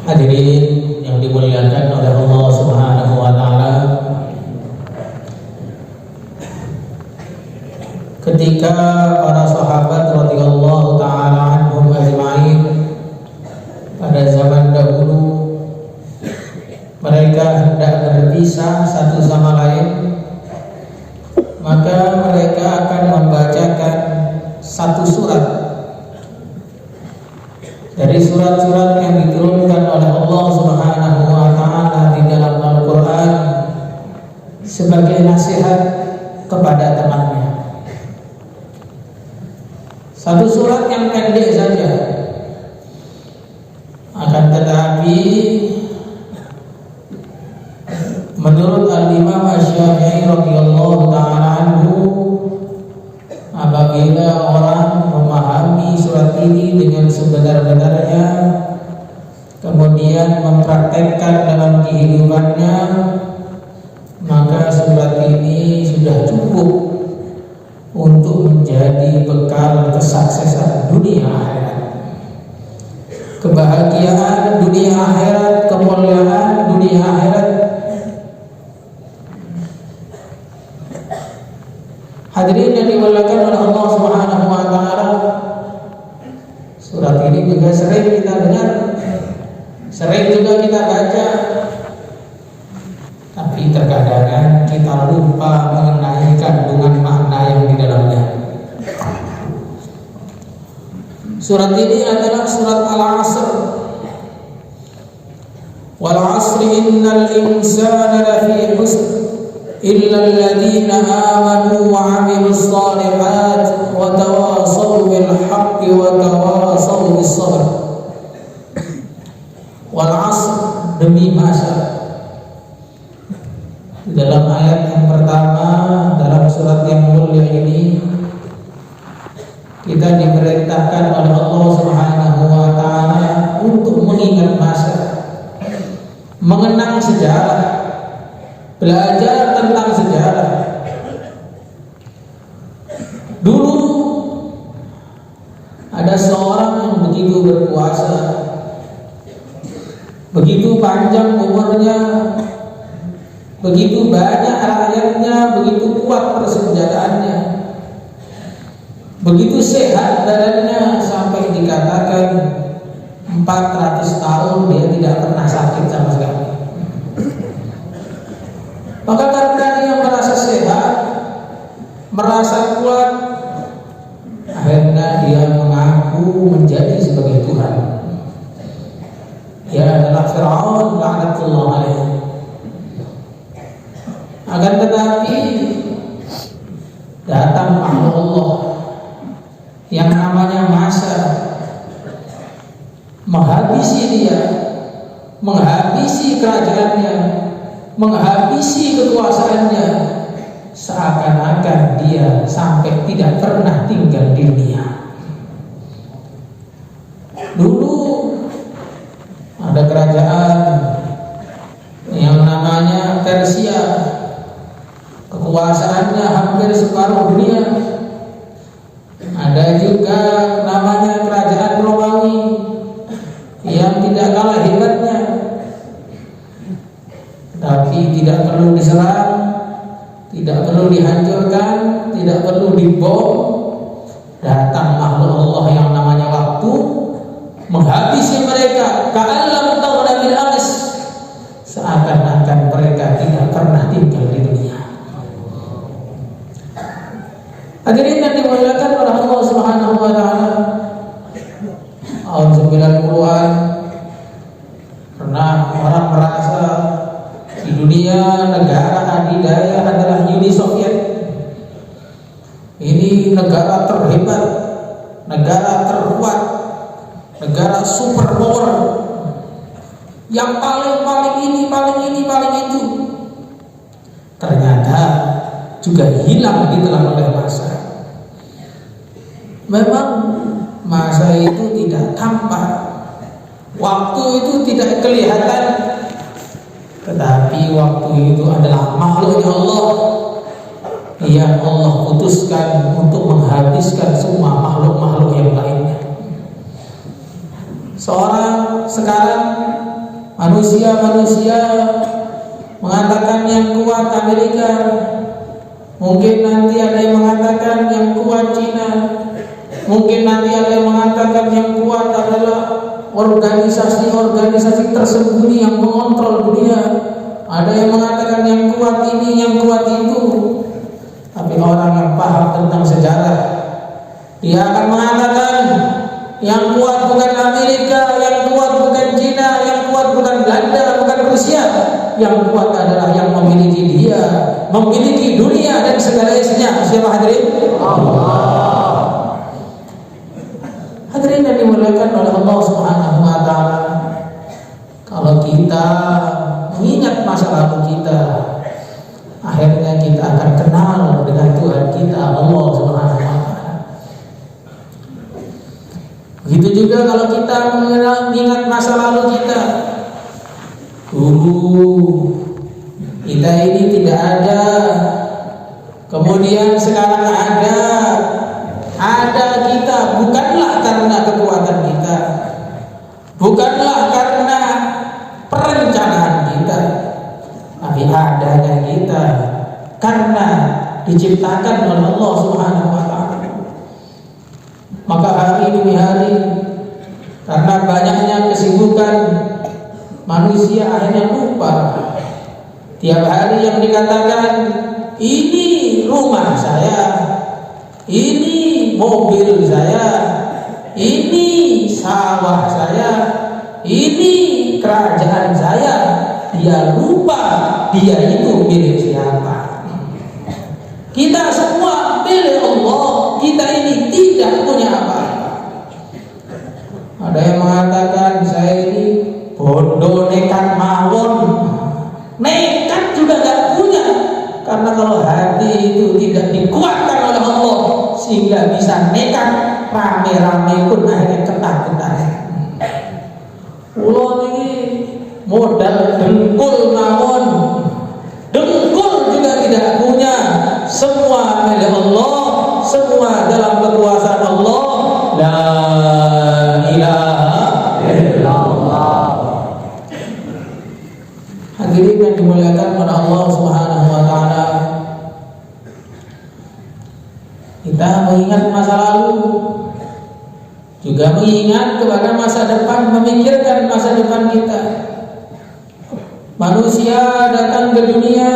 Hadirin yang dimuliakan oleh Allah Subhanahu wa taala, ketika para sahabat radhiyallahu taala anhum ajma'in pada zaman dahulu mereka hendak berpisah satu sama lain, maka mereka akan membacakan satu surat dari surat-surat yang diturunkan oleh Allah Subhanahu wa taala di dalam Al-Qur'an sebagai nasihat kepada temannya. Satu surat yang pendek saja, akan tetapi menurut Al-Imam Asy-Syafi'i radhiyallahu taala anhu, apabila orang memahami surat ini dengan sebenar-benarnya, kemudian mempraktekkan dalam kehidupannya, maka surat ini sudah cukup untuk menjadi bekal kesuksesan dunia akhirat, kebahagiaan dunia akhirat, kemuliaan dunia akhirat. Hadirin yang dimuliakan oleh Allah Subhanahu wa taala, surat ini juga sering kita dengar, sering juga kita baca, tapi terkadang kita lupa mengenai kandungan makna yang di dalamnya. Surat ini adalah surat Al-Asr. Wal 'asri innal insana lafi khusr illa alladziina aamanu wa 'amilus shalihaat wa tawashaw bil haqqi wa tawashaw bis sabr. Wal 'asr, demi masa. Dalam ayat yang pertama dalam surat yang mulia ini, kita diperintahkan oleh Allah Subhanahu wa taala untuk mengingat masa, mengenang sejarah, belajar tentang sejarah. Dulu ada seorang yang begitu berkuasa, begitu panjang umurnya, begitu banyak rakyatnya, begitu kuat persenjataannya, begitu sehat badannya, sampai dikatakan 400 tahun dia tidak pernah sakit sama sekali. Maka karena dia merasa sehat, merasa kuat, akhirnya dia mengaku menjadi sebagai Tuhan. Dia adalah Fir'aun laknatullah alaihi. Akan tetapi datang makhluk Allah yang namanya masa, menghabisi dia, menghabisi kerajaannya, menghabisi kekuasaannya, seakan-akan dia sampai tidak pernah tinggal di dunia. Dulu ada kerajaan yang namanya Persia, kekuasaannya hampir separuh dunia. Ada juga namanya kerajaan Romawi yang tidak kalah hebatnya, tapi tidak perlu diserang, tidak perlu dihancurkan, tidak perlu dibom. Datang makhluk Allah yang namanya waktu, menghabisi mereka. Ka'allam taghna bil ams, seakan-akan mereka tidak pernah tinggal di dunia. Hadirin yang dimuliakan oleh Allah Subhanahu wa taala, tahun 90-an pernah orang merasa di dunia negara adidaya adalah Uni Soviet. Ini negara terhebat, negara terkuat, negara superpower, yang paling ini, paling itu. Ternyata juga hilang ditelan oleh masa. Memang masa itu tidak tampak, waktu itu tidak kelihatan, tetapi waktu itu adalah makhluknya Allah yang Allah putuskan untuk menghabiskan semua makhluk-makhluk yang lainnya. Seorang sekarang manusia mengatakan yang kuat Amerika, mungkin nanti ada yang mengatakan yang kuat Cina, mungkin nanti ada yang mengatakan yang kuat adalah organisasi-organisasi tersembunyi yang mengontrol dunia. Ada yang mengatakan yang kuat ini, yang kuat itu. Tapi orang yang paham tentang sejarah, dia akan mengatakan yang kuat bukan Amerika, yang kuat bukan Cina, yang kuat bukan Belanda, bukan Rusia. Yang kuat adalah yang memiliki dia, memiliki dunia dan segala isinya. Siapa hadirin? Allah. Hadirin yang dimuliakan oleh Allah Subhanahu wa taala. Kalau kita mengingat masa lalu kita, akhirnya kita akan kenal dengan Tuhan kita, Allah Subhanahu wa taala. Begitu juga kalau kita mengingat masa lalu kita, dulu kita ini tidak ada, kemudian sekarang ada kita, bukanlah karena kekuatan kita, bukanlah karena perencanaan kita, tapi adanya kita karena diciptakan oleh Allah Subhanahu wa taala. Maka hari demi hari, karena banyaknya kesibukan, manusia akhirnya lupa. Tiap hari yang dikatakan, ini rumah saya, ini mobil saya, ini sawah saya, ini kerajaan saya. Dia lupa dia itu milik siapa. Kita semua milik Allah. Kita ini tidak punya apa-apa. Ada yang mengatakan saya ini bodoh, nekat mawon. Nekat juga gak punya. Karena kalau hati itu tidak dikuatkan oleh Allah, sehingga bisa nekat, rame-rame pun akhirnya ketakutan. Ulo ini modal dengkul mawon, dengkul juga tidak punya. Semua milik Allah, semua dalam kekuasaan Allah. La ilaha illallah. Hadirin yang dimuliakan oleh Allah Subhanahu wa taala, kita mengingat masa lalu, juga mengingat kepada masa depan, memikirkan masa depan kita. Manusia datang ke dunia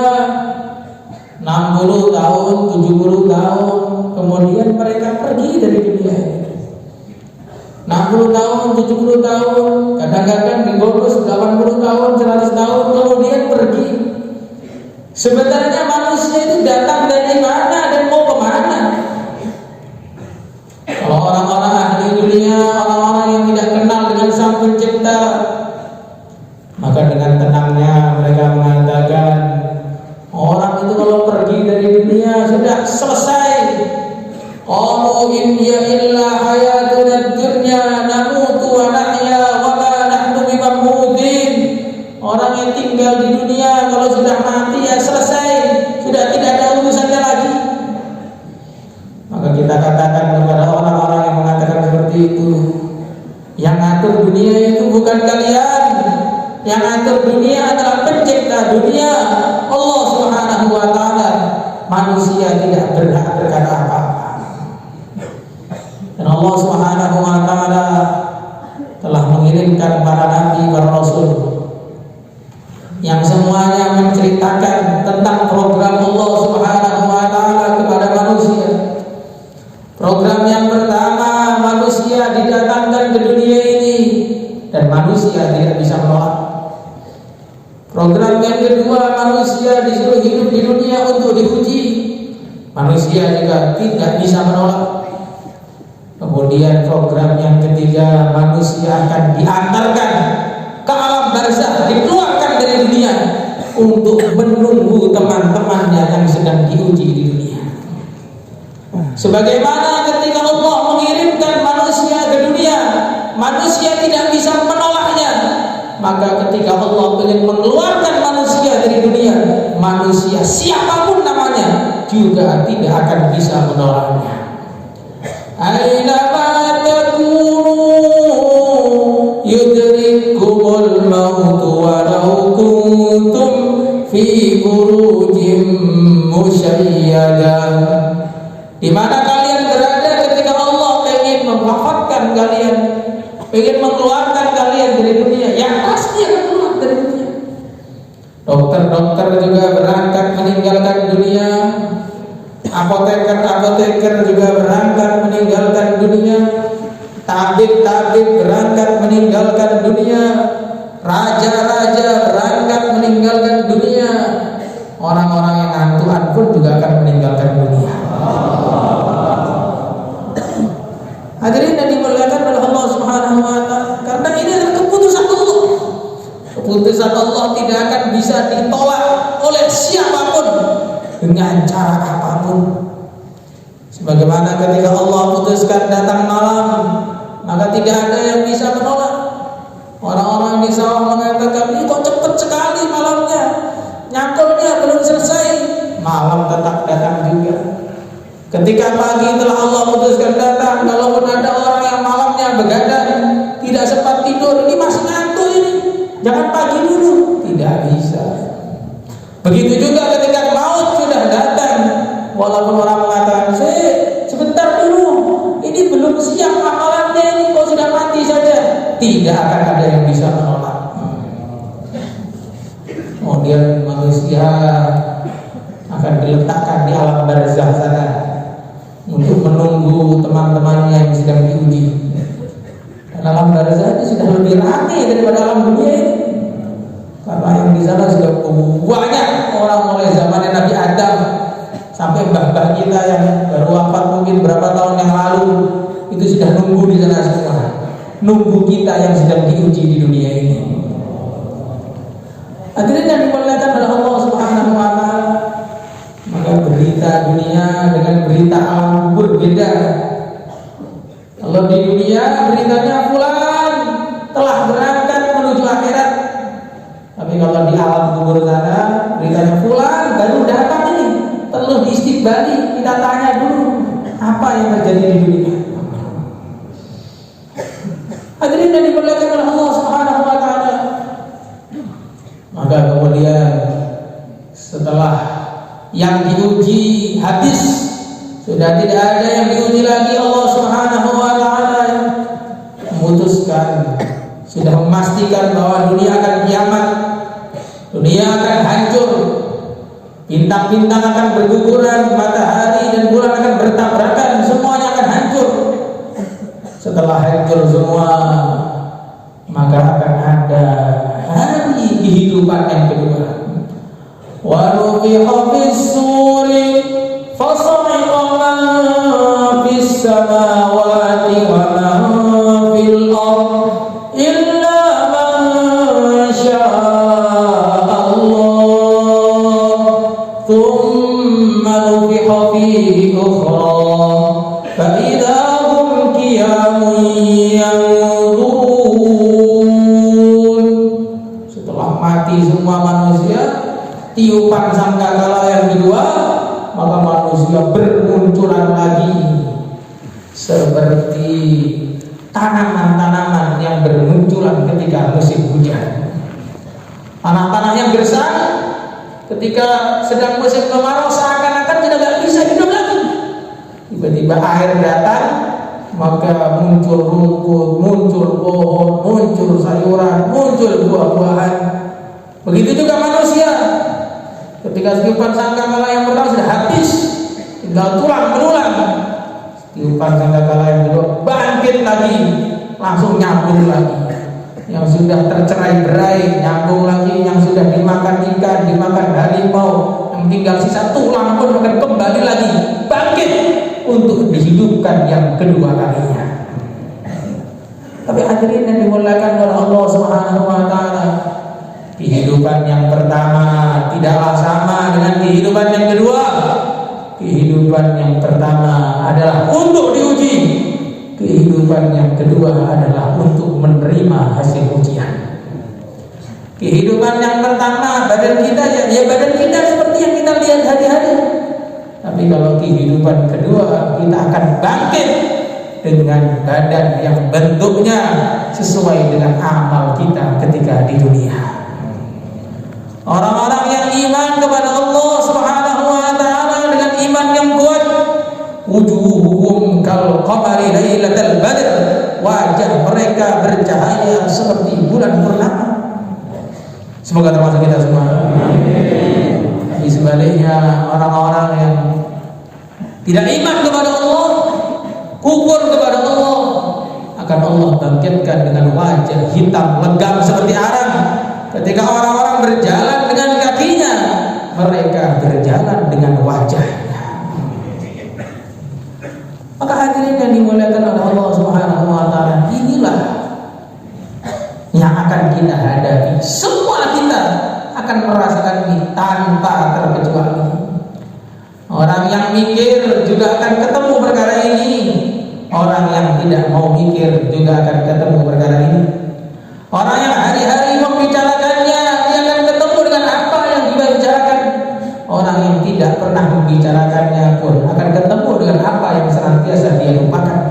60 tahun, 70 tahun, kemudian mereka pergi dari dunia ini. 60 tahun, 70 tahun, kadang-kadang dibonus 80 tahun, 100 tahun, kemudian pergi. Sebenarnya manusia itu datang dari mana dan mau kemana? Kalau orang-orang ahli dunia, orang-orang yang tidak kenal dengan Sang Pencipta, maka dengan tenangnya mereka mengatakan, orang itu kalau pergi dari dunia sudah selesai. Qalu in hiya illa hayatuna dunya namutu wa nahya wa ma nahnu bimamutin. Orang yang tinggal di dunia kalau sudah mati ya selesai, sudah tidak ada urusannya lagi. Maka kita katakan kepada orang-orang yang mengatakan seperti itu, yang ngatur dunia itu bukan kalian, yang ngatur dunia adalah Pencipta dunia, Allah Subhanahu wa taala. Manusia tidak berhak berkata apa-apa. Dan Allah Subhanahu wa taala telah mengirimkan para nabi, para rasul yang semuanya menceritakan tentang program Allah Subhanahu wa taala kepada manusia. Program yang pertama, manusia didatangkan ke dunia ini dan manusia tidak bisa menolak. Program yang kedua, manusia disuruh hidup di dunia untuk diuji. Manusia juga tidak bisa menolak. Kemudian program yang ketiga, manusia akan diantarkan ke alam barzakh, dikeluarkan dari dunia untuk menunggu teman-temannya yang sedang diuji di dunia. Sebagaimana ketika Allah mengirimkan manusia ke dunia, manusia tidak bisa menolaknya. Maka ketika Allah ingin mengeluarkan manusia dari dunia, manusia siapapun namanya juga tidak akan bisa menolaknya. Aina ma takunu yudrikum maut walau kuntum fi burujim musyayyadah. Di mana kalian berada ketika Allah ingin mewafatkan kalian, ingin mengeluarkan kalian dari dunia, yang pasti akan keluar dari dunia. Dokter-dokter juga berangkat meninggalkan dunia, apoteker juga berangkat meninggalkan dunia, tabib berangkat meninggalkan dunia, raja-raja berangkat meninggalkan dunia, orang-orang yang hantuan pun juga akan meninggalkan dunia. Hadirin yang dimuliakan oleh Allah Subhanahu wa taala, karena ini adalah keputusan Allah. Keputusan Allah tidak akan bisa ditolak oleh siapapun dengan cara apapun. Sebagaimana ketika Allah putuskan datang malam, maka tidak ada yang bisa menolak. Orang-orang di sawah mengatakan, ini kok cepat sekali malamnya, nyakulnya belum selesai. Malam tetap datang juga. Ketika pagi telah Allah putuskan datang, kalaupun ada orang yang malamnya begadang, tidak sempat tidur, ini masih ngantuk ini, jangan pagi dulu. Tidak bisa. Begitu juga ketika maut sudah datang, walaupun orang mengatakan, sebentar dulu, ini belum siap amalannya, ini kok sudah mati saja. Tidak akan ada yang bisa menolak. Kemudian manusia akan diletakkan di alam barzakh sana untuk menunggu teman-temannya yang sedang diuji. Dan alam barzakh ini sudah lebih ramai daripada alam dunia ini, karena yang di sana sudah banyak orang mulai zaman Nabi Adam sampai mbah-mbah kita yang baru wafat mungkin berapa tahun yang lalu, itu sudah nunggu di sana semua, nunggu kita yang sedang diuji di dunia ini. Hadirin yang dimuliakan oleh Allah Subhanahu wa taala, maka berita dunia dengan berita alam berbeda. Kalau di dunia beritanya fulan telah berangkat menuju akhirat, tapi kalau di alam kubur sana beritanya fulan baru datang ini, perlu diistiqbali, kita tanya dulu apa yang terjadi di dunia. Hadirin yang dimuliakan oleh Allah Subhanahu wa taala, maka kemudian setelah yang diuji habis, sudah tidak ada yang diuji lagi, Allah Subhanahu wa taala memutuskan, sudah memastikan bahwa dunia akan kiamat, dunia akan hancur, bintang-bintang akan berguguran, matahari dan bulan akan bertabrakan, semuanya akan hancur. Setelah hancur semua, maka akan ada hari kehidupan yang kedua. Wa nufiha fis-suri fasa'iqa man fis samawati wa man fil ardh illa man syaa Allah, thumma nufiha fihi ukhra fa idza hum qiyamun yanzurun. Setelah mati semua manusia, tiupan sangkakala yang kedua, maka manusia bermunculan lagi seperti tanaman-tanaman yang bermunculan ketika musim hujan. Tanah-tanah yang gersang ketika sedang musim kemarau seakan-akan tidak bisa hidup lagi. Tiba-tiba air datang, maka muncul rumput, muncul pohon, muncul sayuran, muncul buah-buahan. Begitu juga manusia, ketika tiupan sangkakala yang pertama sudah habis, tinggal tulang belulang, tiupan sangkakala yang kedua bangkit lagi, langsung nyambung lagi. Yang sudah tercerai berai nyambung lagi, yang sudah dimakan ikan, dimakan harimau, yang tinggal sisa tulang pun akan kembali lagi bangkit untuk dihidupkan yang kedua kalinya. Tapi hadirin yang dimuliakan oleh Allah Subhanahu wa taala, kehidupan yang pertama tidaklah sama dengan kehidupan yang kedua. Kehidupan yang pertama adalah untuk diuji, kehidupan yang kedua adalah untuk menerima hasil ujian. Kehidupan yang pertama badan kita ya badan kita seperti yang kita lihat hari-hari. Tapi kalau kehidupan kedua, kita akan bangkit dengan badan yang bentuknya sesuai dengan amal kita ketika di dunia. Orang-orang yang iman kepada Allah Subhanahu wa taala dengan iman yang kuat, wujuhuhum kal qamari lailatal badr, wajah mereka bercahaya seperti bulan purnama. Semoga termasuk kita semua. Di sebaliknya orang-orang yang tidak iman kepada Allah, kufur kepada Allah, akan Allah bangkitkan dengan wajah hitam legam seperti arang. Ketika orang-orang berjalan dengan kakinya, mereka berjalan dengan wajahnya. Maka hadirin yang dimuliakan oleh Allah Subhanahu wa taala, inilah yang akan kita hadapi. Semua kita akan merasakan ini tanpa terkecuali. Orang yang mikir juga akan ketemu perkara ini. Orang yang tidak mau mikir juga akan ketemu perkara ini. Orang yang hari-hari membicarakannya, dia akan ketemu dengan apa yang dia bicarakan. Orang yang tidak pernah membicarakannya pun akan ketemu dengan apa yang senantiasa dia lupakan.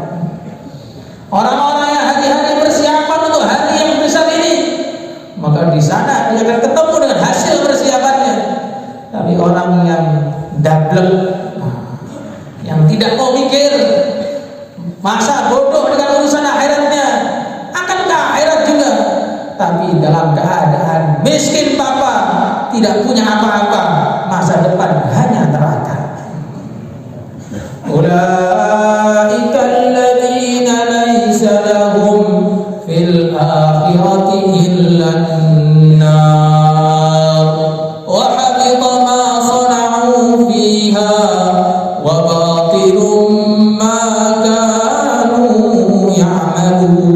Orang-orang yang hari-hari persiapan untuk hari yang besar ini, maka di sana dia akan ketemu dengan hasil persiapannya. Tapi orang yang dablek, yang tidak mau mikir, masa bodoh dengan urusan akhiratnya, akan ke akhirat juga, tapi dalam keadaan miskin papa, tidak punya apa-apa, masa depan hanya neraka. Ulaika alladzina laisa lahum fil akhirati illan nar wa habita ma sana'u fiha wa batilum ma kanu ya'malun.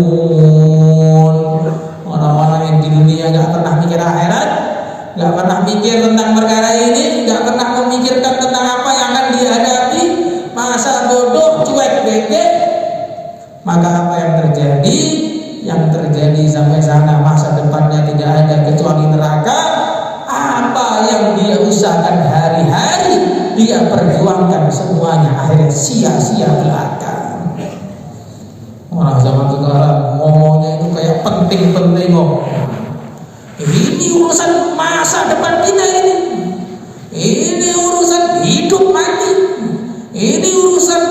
Orang-orang yang di dunia gak pernah mikir akhirat, gak pernah mikir tentang perkara ini, gak pernah memikirkan tentang apa yang akan dihadapi, masa bodoh, cuek bete, maka apa yang terjadi? Yang terjadi sampai sana masa depannya tidak ada kecuali neraka. Apa yang dia usahakan hari-hari, dia perjuangkan semuanya, akhirnya sia-sia belaka. Orang zaman sekarang ngomongnya itu kayak penting-penting kok. Ini urusan masa depan kita ini. Ini urusan hidup mati. Ini urusan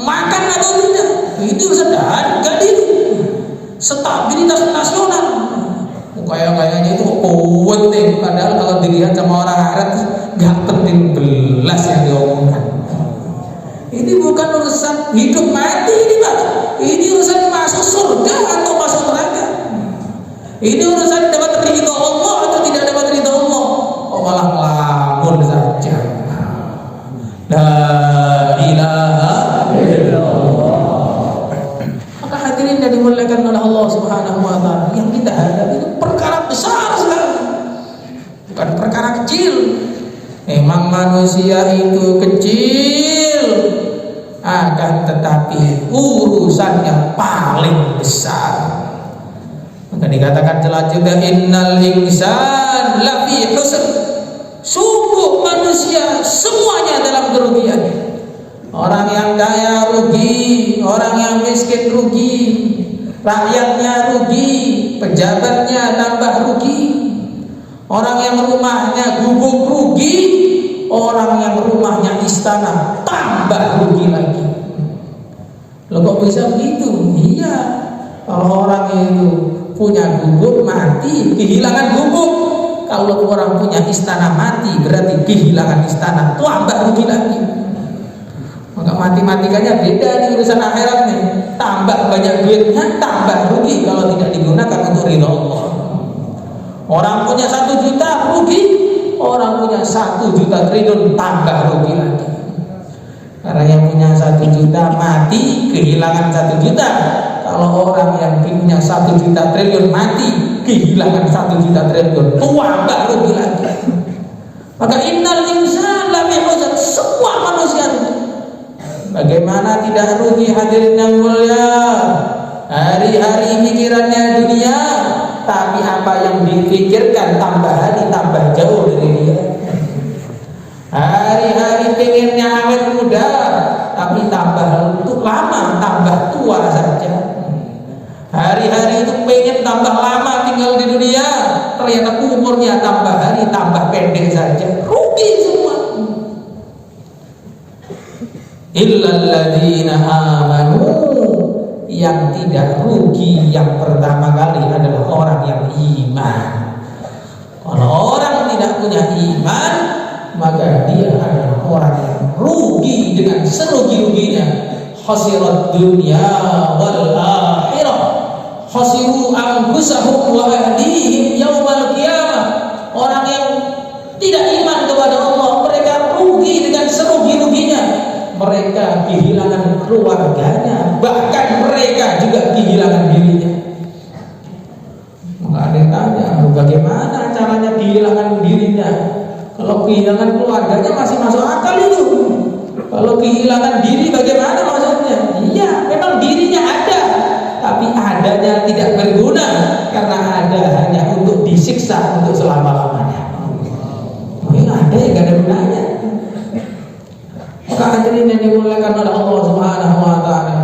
makan atau tidak. Ini urusan harga diri, stabilitas nasional. Kayaknya itu penting, padahal kalau dilihat sama orang akhirat gak penting belas yang diomongkan. Ini bukan urusan hidup mati ini, Pak. Ini urusan masuk surga atau masuk neraka. Ini urusan dapat ridho Allah atau tidak dapat ridho Allah. Oh, malah ngelamun saja. La ilaha illallah. Maka hadirin yang dimuliakan oleh Allah Subhanahu wa taala, yang kita hadapi itu perkara besar sekali, bukan perkara kecil. Memang manusia itu kecil, akan tetapi urusannya paling besar. Maka dikatakan selanjutnya, innal insan lafi khusr. Sungguh manusia semuanya dalam kerugian. Orang yang kaya rugi, orang yang miskin rugi, rakyatnya rugi, pejabatnya tambah rugi, orang yang rumahnya gubuk rugi, orang yang rumahnya istana tambah rugi lagi. Loh kok bisa begitu? Iya, kalau orang itu punya gubuk mati, kehilangan gubuk. Kalau orang punya istana mati, berarti kehilangan istana, tambah rugi lagi. Maka matematikanya beda di urusan akhirat nih. Tambah banyak duitnya, tambah rugi kalau tidak digunakan untuk ridho Allah. Orang punya 1 juta rugi, orang punya 1 juta triliun tambah rugi lagi. Karena yang punya 1 juta mati, kehilangan 1 juta. Kalau orang yang punya 1 juta triliun mati, kehilangan 1 juta triliun, tambah rugi lagi. Maka innal insana lafi khusr, semua manusia itu. Bagaimana tidak rugi hadirin yang mulia? Hari-hari pikirannya dunia, tapi apa yang dipikirkan tambah hari tambah jauh dari dia. Hari-hari pengennya awet muda, tapi tambah lama, tambah tua saja. Hari-hari itu pengen tambah lama tinggal di dunia, ternyata umurnya tambah hari tambah pendek saja. Rugi semua. Illal ladzina amanu, yang tidak rugi yang pertama kali adalah orang yang iman. Kalau orang tidak punya iman, maka dia adalah orang yang rugi dengan serugi-ruginya. Khasirat dunya wal akhirah, khasiru anfusahum wa ahlihim yaumal qiyamah. Orang yang tidak iman kepada Allah, mereka rugi dengan serugi-ruginya. Mereka kehilangan keluarganya, bahkan mereka juga kehilangan dirinya. Maka ada yang tanya, bagaimana caranya kehilangan dirinya? Kalau kehilangan keluarganya masih masuk akal itu. Kalau kehilangan diri bagaimana maksudnya? Iya, memang dirinya ada, tapi adanya tidak berguna karena ada hanya untuk disiksa untuk selama-lamanya. Mungkin ada yang gak ada gunanya. Maka hadirin yang dimuliakan oleh Allah Subhanahu wa taala,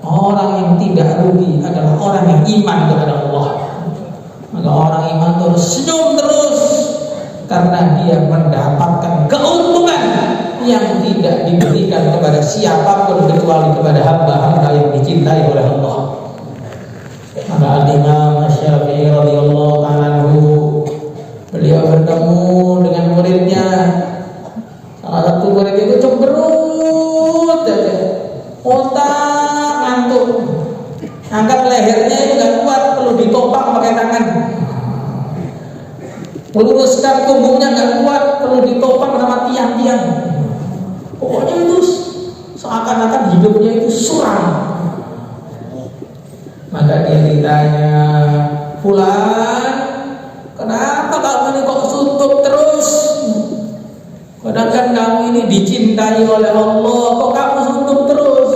orang yang tidak rugi adalah orang yang iman kepada Allah. Maka orang iman terus senyum terus karena dia mendapatkan keuntungan yang tidak diberikan kepada siapapun kecuali kepada hamba-hamba yang dicintai oleh Allah. Maka Al-Imam Syafi'i radhiyallahu ta'ala anhu, beliau bertemu dengan muridnya. Salah satu muridnya itu cemberut aja, otak ngantuk, angkat lehernya itu nggak kuat, perlu ditopang pakai tangan. Meluruskan punggungnya nggak kuat, perlu ditopang sama tiang-tiang. Pokoknya itu seakan-akan hidupnya itu suram. Maka dia ditanya, "Fulan, kenapa kamu ini kok suntuk terus? Padahal kan kamu ini dicintai oleh Allah, kok kamu suntuk terus?"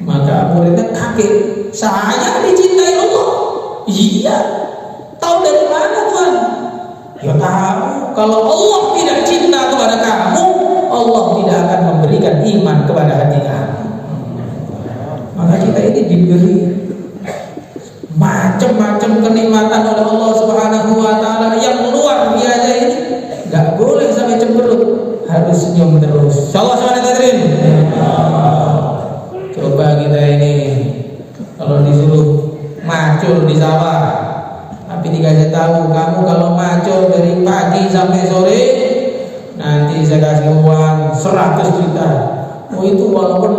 Maka muridnya kaget, "Saya dicintai Allah?" "Iya." "Tahu dari mana Tuhan?" "Ya tahu, kalau Allah tidak cinta kepada kamu, Allah tidak akan memberikan iman kepada hati kamu." Maka kita ini diberi macam-macam kenikmatan oleh Allah Subhanahu wa taala yang luar biasa ini. Gak boleh sampai cemberut, harus senyum terus. Insyaallah sama hadirin. Coba kita ini kalau disuruh macul di sawah, tapi dikasih tahu kamu kalau macul dari pagi sampai sore nanti saya kasih uang 100 juta. Oh itu walaupun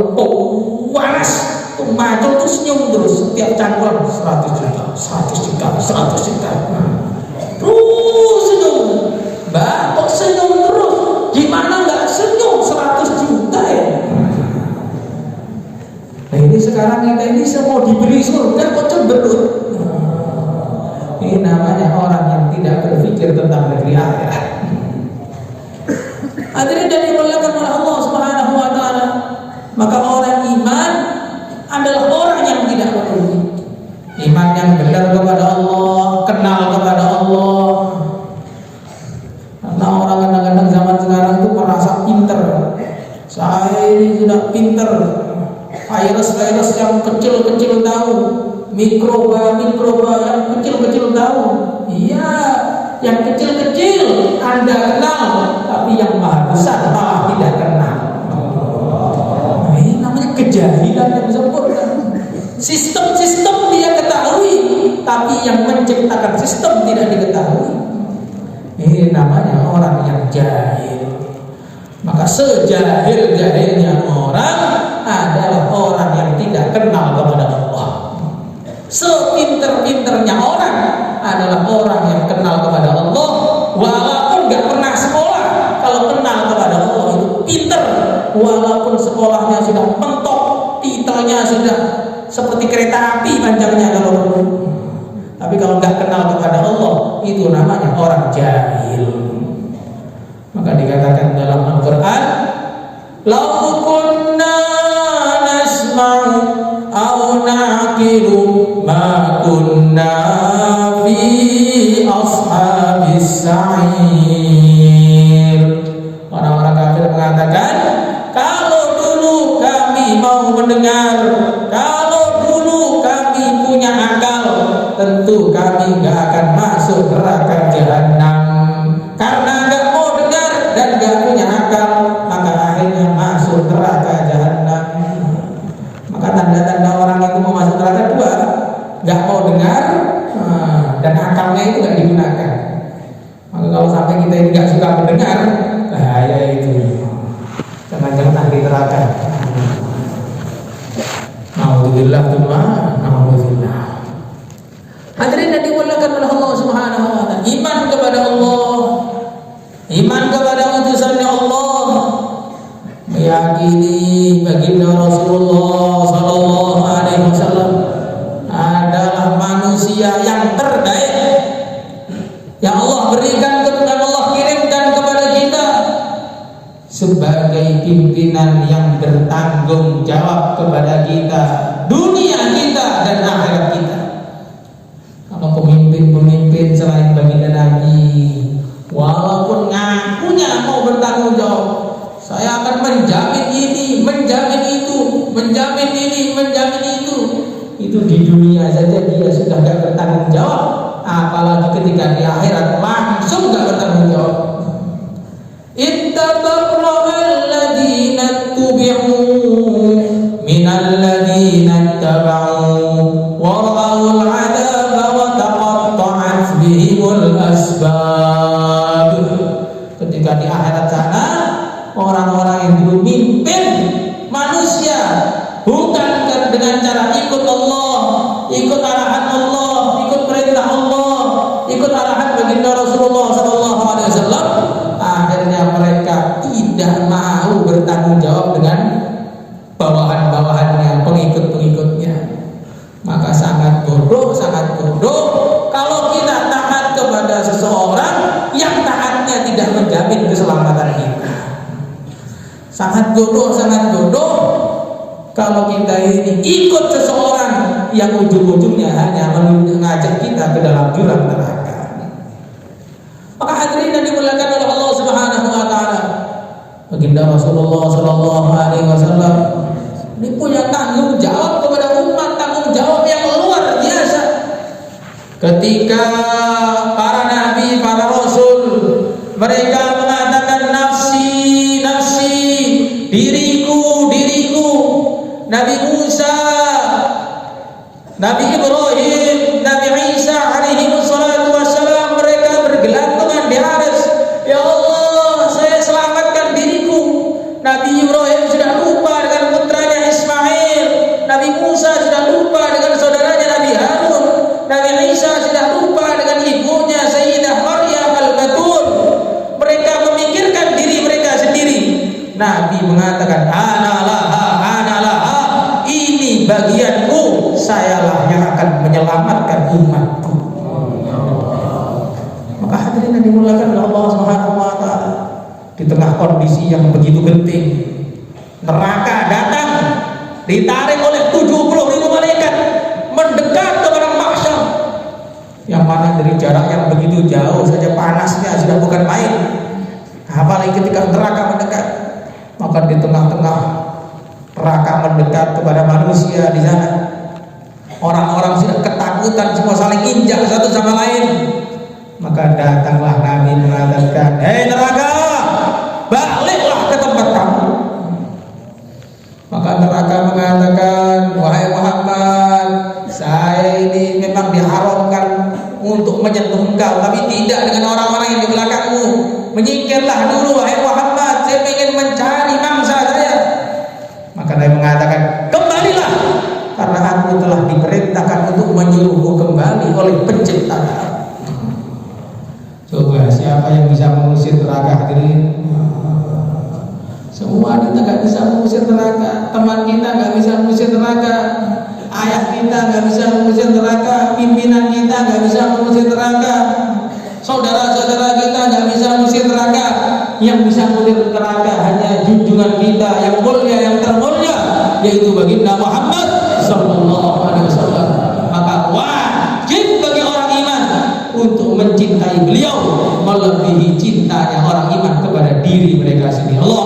panas, macul tuh senyum terus setiap cangkulan 100 juta, 100 juta, 100 juta. Terus senyum. Mbak, kok senyum terus? Gimana nggak senyum 100 juta ya? Nah ini sekarang kita ini semua diberi surga kok cemberut. Ini namanya orang yang tidak berpikir tentang negeri akhirat. Hadirin dan dimuliakan oleh Allah Subhanahu wa taala. Maka orang iman adalah orang yang tidak merugi. Iman yang benar kepada Allah, kenal kepada Allah. Karena orang kadang-kadang zaman sekarang itu merasa pinter. Saya ini sudah pinter. Virus-virus yang kecil-kecil tahu, mikroba yang kecil-kecil tahu. Iya, yang kecil-kecil Anda kenal, tapi yang maha besar malah tidak kenal. Nah, ini namanya kejahilan yang sempurna. Sistem-sistem dia ketahui, tapi yang menciptakan sistem tidak diketahui. Ini namanya orang yang jahil. Maka sejahil-jahilnya orang adalah orang yang tidak kenal kepada Allah. Sepinter-pinternya orang adalah orang yang kenal kepada Allah, walaupun gak pernah sekolah. Kalau kenal kepada Allah itu pinter, walaupun sekolahnya sudah mentok, titelnya sudah seperti kereta api panjangnya kalau perlu. Tapi kalau nggak kenal kepada Allah, itu namanya orang jahil. Maka dikatakan dalam Al-Quran, "Lau kunna nasma'u aw naqilu ma kunna fi ashabis sa'ir." Orang-orang kafir mengatakan, kalau mau mendengar. Kalau dulu kami punya akal, tentu kami nggak akan masuk neraka jahanam. Karena nggak mau dengar dan nggak punya akal, maka akhirnya masuk neraka jahanam. Maka tanda-tanda orang itu mau masuk neraka dua: nggak mau dengar dan akalnya itu nggak digunakan. Maka kalau sampai kita ini nggak suka mendengar, bahaya itu. Jangan-jangan ahli neraka. Nauzubillah tuh, nauzubillah. Hadirin yang dimuliakan oleh Allah Subhanahu wa taala, iman kepada Allah, iman kepada utusannya Allah, meyakini baginda Rasulullah sallallahu alaihi wasallam adalah manusia yang terbaik yang Allah berikan, yang Allah kirimkan kepada kita sebagai pimpinan yang bertanggung jawab kepada kita, dunia kita dan akhirat kita. Kalau pemimpin-pemimpin selain baginda Nabi, walaupun ngakunya mau bertanggung jawab, saya akan menjamin ini, menjamin itu, menjamin ini, menjamin itu di dunia saja dia sudah tidak bertanggung jawab, apalagi ketika di akhirat langsung tidak bertanggung jawab. Ittabarra'al ladzina tubi'u minal ladzina taba'u wa ra'awul 'adzaba wa taqatta'at bihimul asbab. Ketika di akhirat sana, orang-orang yang dulu mimpin manusia bukan dengan cara ikut Allah, ikut arahan Allah, ikut perintah Allah, ikut arahan baginda Rasulullah sallallahu alaihi wasallam, akhirnya mereka tidak mau bertanggung jawab dengan bawahan-bawahannya, pengikut-pengikutnya. Maka sangat bodoh kalau kita taat kepada seseorang yang taatnya tidak menjamin keselamatan kita. Sangat bodoh kalau kita ini ikut seseorang yang ujung-ujungnya hanya mengajak kita ke dalam jurang neraka. Maka hadirin yang dimuliakan oleh Allah Subhanahu wa taala, baginda Rasulullah sallallahu alaihi wasallam ini punya tanggung jawab kepada umat, tanggung jawab yang luar biasa. Ketika para nabi, para rasul, mereka mengatakan nafsi, nafsi, diriku, diriku. Nabi Musa, Nabi Ibrahim, Nabi Isa alaihi wassalatu wassalam, mereka bergelantungan di aras, ya Allah, saya selamatkan diriku. Nabi Ibrahim sudah lupa dengan putranya Ismail, Nabi Musa sudah lupa dengan saudaranya Nabi Harun, Nabi Isa sudah lupa dengan ibunya Sayyidah Maryam al-Batul. Mereka memikirkan diri mereka sendiri. Nabi mengatakan, Ana laha, ini bagianku, sayalah yang akan menyelamatkan umatku. Maka hadirin yang dimuliakan oleh Allah Subhanahu wa taala, di tengah kondisi yang begitu genting, neraka datang, ditarik oleh 70.000 malaikat mendekat ke padang mahsyar, yang mana dari jarak yang begitu jauh saja panasnya sudah bukan main, apalagi ketika neraka mendekat. Maka di tengah-tengah neraka mendekat kepada manusia di sana, orang-orang sudah ketakutan, semua saling injak satu sama lain. Maka datanglah Nabi mengatakan, hei neraka, baliklah ke tempat kamu. Maka neraka mengatakan, wahai Muhammad, saya ini memang diharamkan untuk menyentuh engkau, tapi tidak dengan orang-orang yang di belakangmu. Menyingkirlah dulu wahai Muhammad, saya ingin mencari mangsa saya. Maka Nabi mengatakan, kembalilah, karena aku telah diperintahkan untuk menyuruhmu kembali oleh pencipta. Coba siapa yang bisa mengusir neraka, hadirin? Semua kita nggak bisa mengusir neraka, teman kita nggak bisa mengusir neraka, ayah kita nggak bisa mengusir neraka, pimpinan kita nggak bisa mengusir neraka, saudara-saudara kita nggak bisa mengusir neraka. Yang bisa mengusir neraka hanya junjungan kita yang mulia, yang termulia, yaitu baginda Muhammad sallallahu alaihi wasallam. Maka wajib bagi orang iman untuk mencintai beliau melebihi cintanya orang iman kepada diri mereka sendiri. Allah